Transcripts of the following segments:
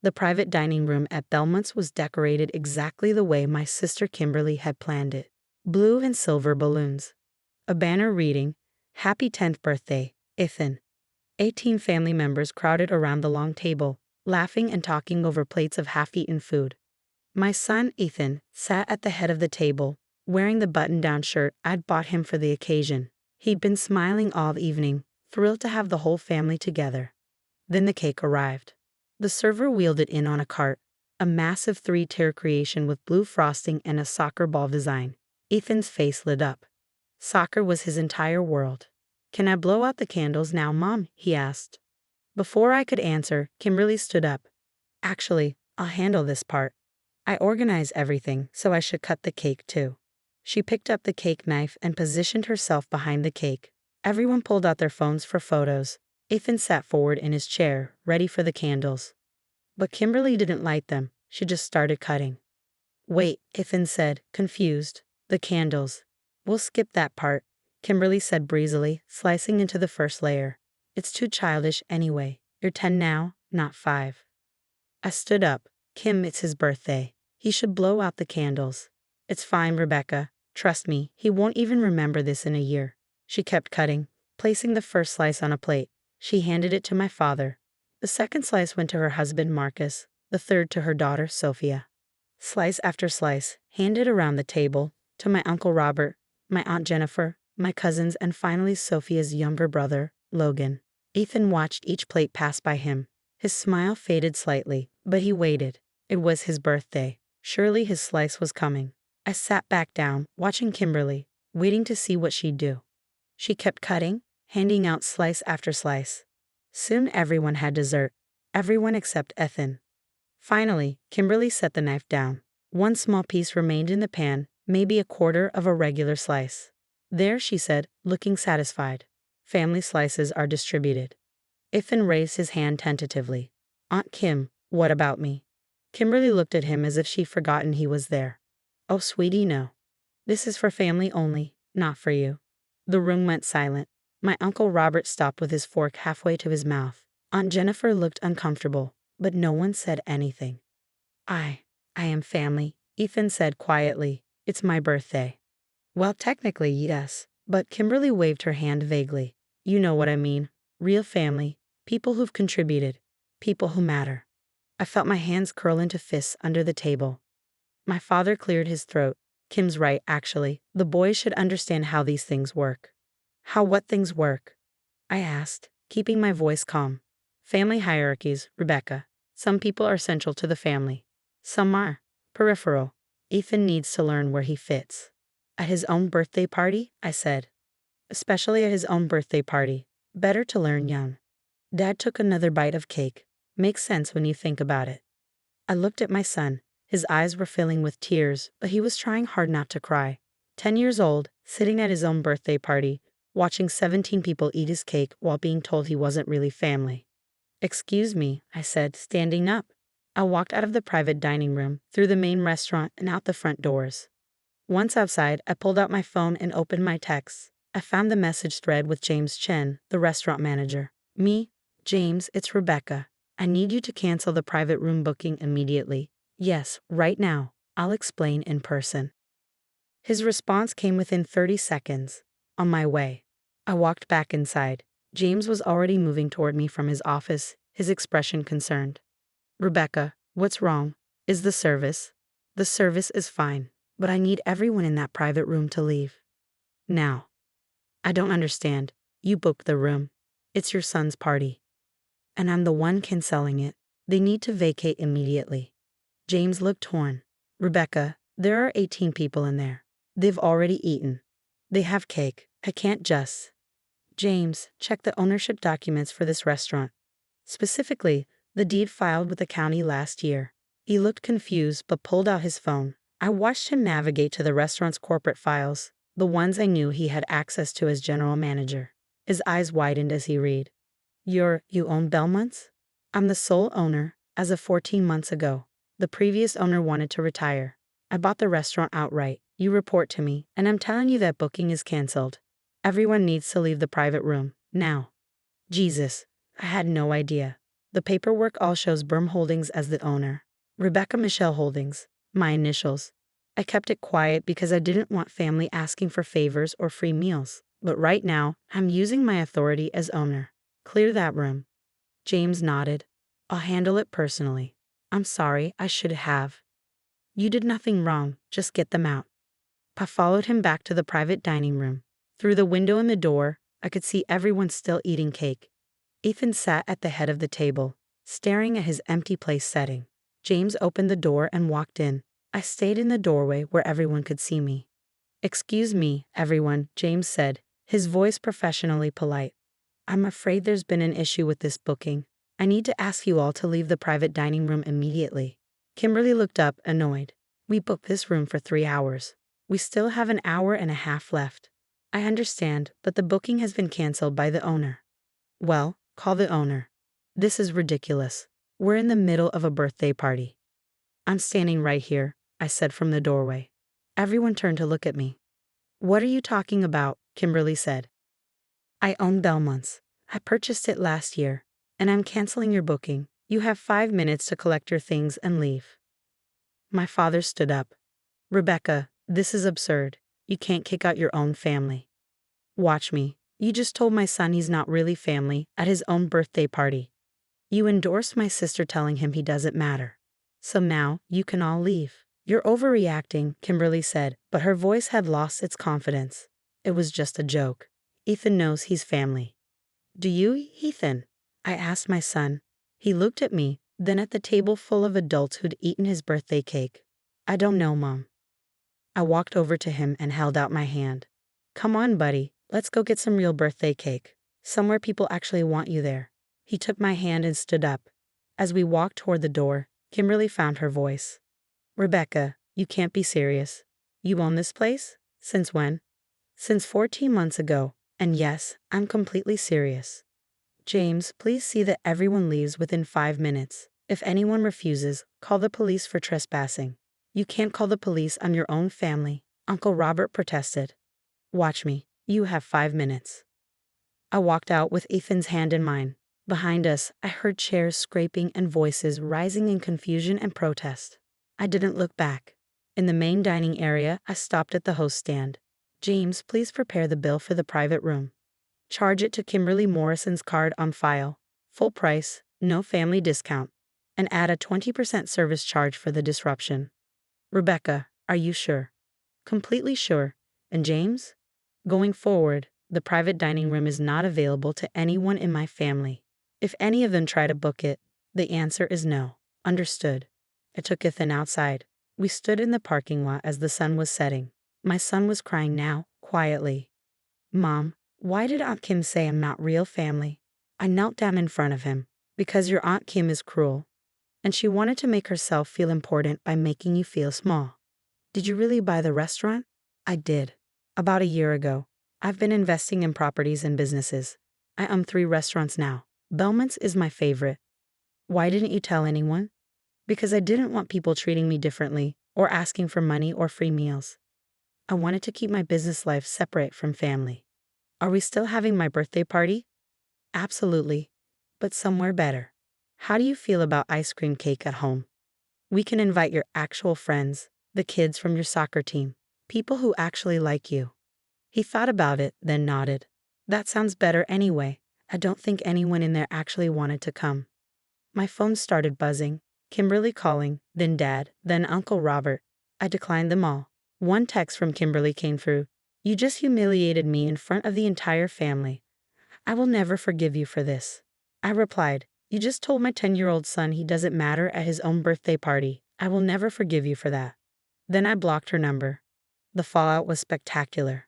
The private dining room at Belmont's was decorated exactly the way my sister Kimberly had planned it. Blue and silver balloons. A banner reading, "Happy 10th birthday, Ethan." 18 family members crowded around the long table, laughing and talking over plates of half-eaten food. My son, Ethan, sat at the head of the table, wearing the button-down shirt I'd bought him for the occasion. He'd been smiling all evening, thrilled to have the whole family together. Then the cake arrived. The server wheeled it in on a cart, a massive 3-tier creation with blue frosting and a soccer ball design. Ethan's face lit up. Soccer was his entire world. "Can I blow out the candles now, Mom?" he asked. Before I could answer, Kimberly stood up. "Actually, I'll handle this part. I organize everything, so I should cut the cake too." She picked up the cake knife and positioned herself behind the cake. Everyone pulled out their phones for photos. Ethan sat forward in his chair, ready for the candles. But Kimberly didn't light them. She just started cutting. "Wait," Ethan said, confused. "The candles. We'll skip that part," Kimberly said breezily, slicing into the first layer. "It's too childish anyway. You're 10 now, not 5. I stood up. "Kim, it's his birthday. He should blow out the candles." "It's fine, Rebecca. Trust me, he won't even remember this in a year." She kept cutting, placing the first slice on a plate. She handed it to my father. The second slice went to her husband, Marcus, the third to her daughter, Sophia. Slice after slice, handed around the table, to my Uncle Robert, my Aunt Jennifer, my cousins, and finally Sophia's younger brother, Logan. Ethan watched each plate pass by him. His smile faded slightly, but he waited. It was his birthday. Surely his slice was coming. I sat back down, watching Kimberly, waiting to see what she'd do. She kept cutting, handing out slice after slice. Soon everyone had dessert. Everyone except Ethan. Finally, Kimberly set the knife down. One small piece remained in the pan, maybe a quarter of a regular slice. "There," she said, looking satisfied. "Family slices are distributed." Ethan raised his hand tentatively. "Aunt Kim, what about me?" Kimberly looked at him as if she'd forgotten he was there. "Oh, sweetie, no. This is for family only, not for you." The room went silent. My Uncle Robert stopped with his fork halfway to his mouth. Aunt Jennifer looked uncomfortable, but no one said anything. I am family," Ethan said quietly. "It's my birthday." "Well, technically, yes." But Kimberly waved her hand vaguely. "You know what I mean. Real family. People who've contributed. People who matter." I felt my hands curl into fists under the table. My father cleared his throat. "Kim's right, actually. The boys should understand how these things work." "How what things work?" I asked, keeping my voice calm. "Family hierarchies, Rebecca. Some people are central to the family. Some are peripheral. Ethan needs to learn where he fits." "At his own birthday party?" I said. "Especially at his own birthday party. Better to learn young." Dad took another bite of cake. Makes sense when you think about it. I looked at my son. His eyes were filling with tears, but he was trying hard not to cry. 10 years old, sitting at his own birthday party, watching 17 people eat his cake while being told he wasn't really family. "Excuse me," I said, standing up. I walked out of the private dining room, through the main restaurant, and out the front doors. Once outside, I pulled out my phone and opened my texts. I found the message thread with James Chen, the restaurant manager. "Me, James, it's Rebecca. I need you to cancel the private room booking immediately. Yes, right now. I'll explain in person." His response came within 30 seconds. "On my way." I walked back inside. James was already moving toward me from his office, his expression concerned. "Rebecca, what's wrong? Is the service?" "The service is fine, but I need everyone in that private room to leave. Now." "I don't understand. You booked the room. It's your son's party. And I'm the one canceling it. They need to vacate immediately." James looked torn. "Rebecca, there are 18 people in there. They've already eaten. They have cake. I can't just." "James, check the ownership documents for this restaurant. Specifically, the deed filed with the county last year." He looked confused but pulled out his phone. I watched him navigate to the restaurant's corporate files, the ones I knew he had access to as general manager. His eyes widened as he read. You own Belmont's?" "I'm the sole owner, as of 14 months ago. The previous owner wanted to retire. I bought the restaurant outright. You report to me, and I'm telling you that booking is canceled. Everyone needs to leave the private room, now." Jesus, I had no idea. The paperwork all shows Berm Holdings as the owner. Rebecca Michelle Holdings, my initials. I kept it quiet because I didn't want family asking for favors or free meals. But right now, I'm using my authority as owner. Clear that room. James nodded. I'll handle it personally. I'm sorry, I should have. You did nothing wrong, just get them out. Pa followed him back to the private dining room. Through the window in the door, I could see everyone still eating cake. Ethan sat at the head of the table, staring at his empty place setting. James opened the door and walked in. I stayed in the doorway where everyone could see me. Excuse me, everyone, James said, his voice professionally polite. I'm afraid there's been an issue with this booking. I need to ask you all to leave the private dining room immediately. Kimberly looked up, annoyed. We booked this room for 3 hours. We still have an hour and a half left. I understand, but the booking has been canceled by the owner. Well, call the owner. This is ridiculous. We're in the middle of a birthday party. I'm standing right here, I said from the doorway. Everyone turned to look at me. What are you talking about? Kimberly said. I own Belmont's. I purchased it last year, and I'm canceling your booking. You have 5 minutes to collect your things and leave. My father stood up. Rebecca, this is absurd. You can't kick out your own family. Watch me. You just told my son he's not really family at his own birthday party. You endorsed my sister telling him he doesn't matter. So now, you can all leave. You're overreacting, Kimberly said, but her voice had lost its confidence. It was just a joke. Ethan knows he's family. Do you, Ethan? I asked my son. He looked at me, then at the table full of adults who'd eaten his birthday cake. I don't know, Mom. I walked over to him and held out my hand. Come on, buddy, let's go get some real birthday cake. Somewhere people actually want you there. He took my hand and stood up. As we walked toward the door, Kimberly found her voice. Rebecca, you can't be serious. You own this place? Since when? Since 14 months ago, and yes, I'm completely serious. James, please see that everyone leaves within 5 minutes. If anyone refuses, call the police for trespassing. You can't call the police on your own family, Uncle Robert protested. Watch me, you have 5 minutes. I walked out with Ethan's hand in mine. Behind us, I heard chairs scraping and voices rising in confusion and protest. I didn't look back. In the main dining area, I stopped at the host stand. James, please prepare the bill for the private room. Charge it to Kimberly Morrison's card on file. Full price, no family discount. And add a 20% service charge for the disruption. Rebecca, are you sure? Completely sure. And James? Going forward, the private dining room is not available to anyone in my family. If any of them try to book it, the answer is no. Understood. I took Ethan outside. We stood in the parking lot as the sun was setting. My son was crying now, quietly. Mom, why did Aunt Kim say I'm not real family? I knelt down in front of him. Because your Aunt Kim is cruel. And she wanted to make herself feel important by making you feel small. Did you really buy the restaurant? I did. About a year ago. I've been investing in properties and businesses. I own 3 restaurants now. Belmont's is my favorite. Why didn't you tell anyone? Because I didn't want people treating me differently or asking for money or free meals. I wanted to keep my business life separate from family. Are we still having my birthday party? Absolutely, but somewhere better. How do you feel about ice cream cake at home? We can invite your actual friends, the kids from your soccer team, people who actually like you. He thought about it, then nodded. That sounds better anyway. I don't think anyone in there actually wanted to come. My phone started buzzing. Kimberly calling, then Dad, then Uncle Robert. I declined them all. One text from Kimberly came through. You just humiliated me in front of the entire family. I will never forgive you for this. I replied, you just told my 10-year-old son he doesn't matter at his own birthday party. I will never forgive you for that. Then I blocked her number. The fallout was spectacular.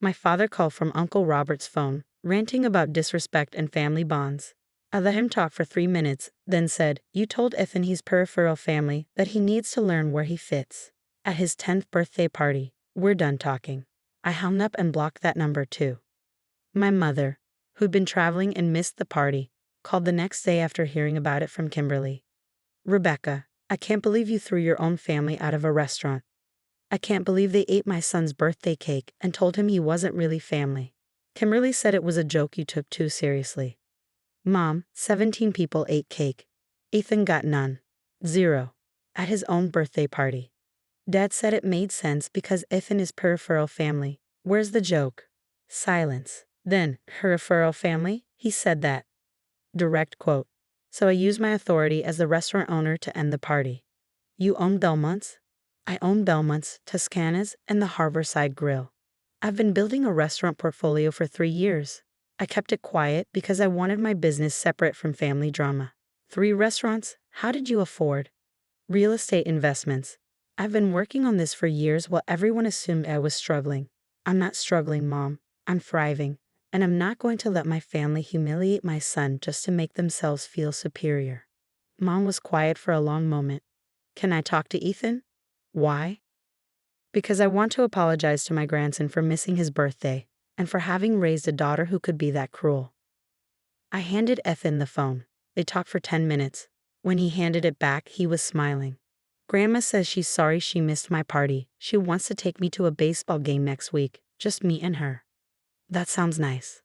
My father called from Uncle Robert's phone, ranting about disrespect and family bonds. I let him talk for 3 minutes, then said, you told Ethan he's peripheral family, that he needs to learn where he fits. At his 10th birthday party, we're done talking. I hung up and blocked that number too. My mother, who'd been traveling and missed the party, called the next day after hearing about it from Kimberly. Rebecca, I can't believe you threw your own family out of a restaurant. I can't believe they ate my son's birthday cake and told him he wasn't really family. Kimberly said it was a joke you took too seriously. Mom, 17 people ate cake. Ethan got none. 0. At his own birthday party. Dad said it made sense because Ethan is peripheral family. Where's the joke? Silence. Then, peripheral family? He said that. Direct quote. So I used my authority as the restaurant owner to end the party. You own Belmont's? I own Belmont's, Toscana's, and the Harborside Grill. I've been building a restaurant portfolio for 3 years. I kept it quiet because I wanted my business separate from family drama. 3 restaurants? How did you afford? Real estate investments. I've been working on this for years while everyone assumed I was struggling. I'm not struggling, Mom. I'm thriving. And I'm not going to let my family humiliate my son just to make themselves feel superior. Mom was quiet for a long moment. Can I talk to Ethan? Why? Because I want to apologize to my grandson for missing his birthday and for having raised a daughter who could be that cruel. I handed Ethan the phone. They talked for 10 minutes. When he handed it back, he was smiling. Grandma says she's sorry she missed my party. She wants to take me to a baseball game next week, just me and her. That sounds nice.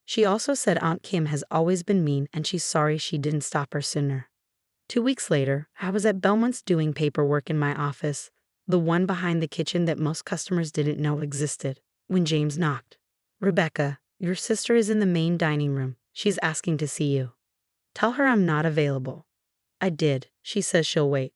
She also said Aunt Kim has always been mean and she's sorry she didn't stop her sooner. 2 weeks later, I was at Belmont's doing paperwork in my office, the one behind the kitchen that most customers didn't know existed, when James knocked. Rebecca, your sister is in the main dining room. She's asking to see you. Tell her I'm not available. I did. She says she'll wait.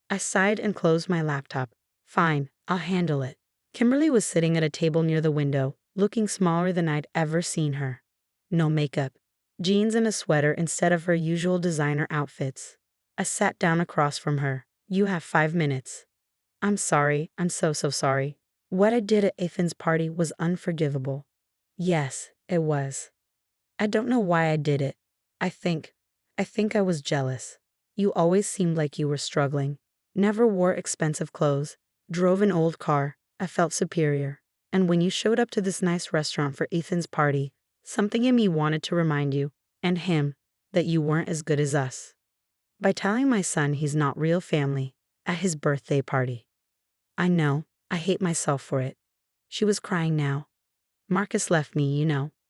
I sighed and closed my laptop. Fine, I'll handle it. Kimberly was sitting at a table near the window, looking smaller than I'd ever seen her. No makeup. Jeans and a sweater instead of her usual designer outfits. I sat down across from her. You have 5 minutes. I'm sorry. I'm so sorry. What I did at Ethan's party was unforgivable. Yes, it was. I don't know why I did it. I think I was jealous. You always seemed like you were struggling. Never wore expensive clothes. Drove an old car. I felt superior. And when you showed up to this nice restaurant for Ethan's party, something in me wanted to remind you, and him, that you weren't as good as us. By telling my son he's not real family at his birthday party. I know, I hate myself for it. She was crying now. Marcus left me,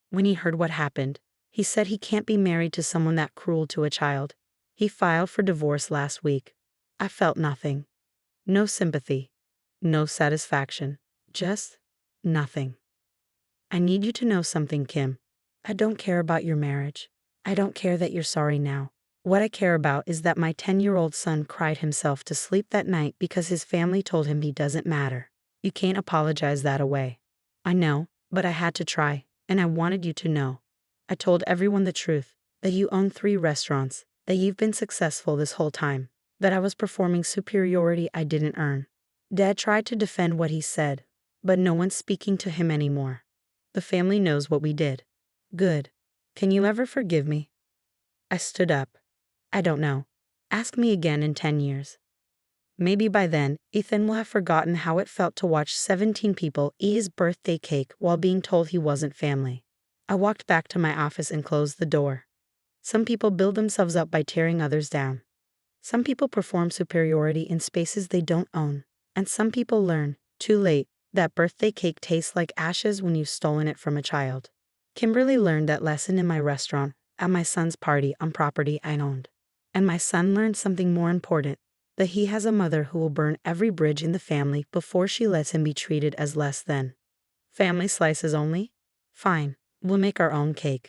when he heard what happened. He said he can't be married to someone that cruel to a child. He filed for divorce last week. I felt nothing. No sympathy. No satisfaction. Just nothing. I need you to know something, Kim. I don't care about your marriage. I don't care that you're sorry now. What I care about is that my 10-year-old son cried himself to sleep that night because his family told him he doesn't matter. You can't apologize that away. I know, but I had to try, and I wanted you to know. I told everyone the truth, that you own 3 restaurants, that you've been successful this whole time, that I was performing superiority I didn't earn. Dad tried to defend what he said, but no one's speaking to him anymore. The family knows what we did. Good. Can you ever forgive me? I stood up. I don't know. Ask me again in 10 years. Maybe by then, Ethan will have forgotten how it felt to watch 17 people eat his birthday cake while being told he wasn't family. I walked back to my office and closed the door. Some people build themselves up by tearing others down. Some people perform superiority in spaces they don't own. And some people learn, too late, that birthday cake tastes like ashes when you've stolen it from a child. Kimberly learned that lesson in my restaurant, at my son's party on property I owned. And my son learned something more important, that he has a mother who will burn every bridge in the family before she lets him be treated as less than. Family slices only? Fine, we'll make our own cake.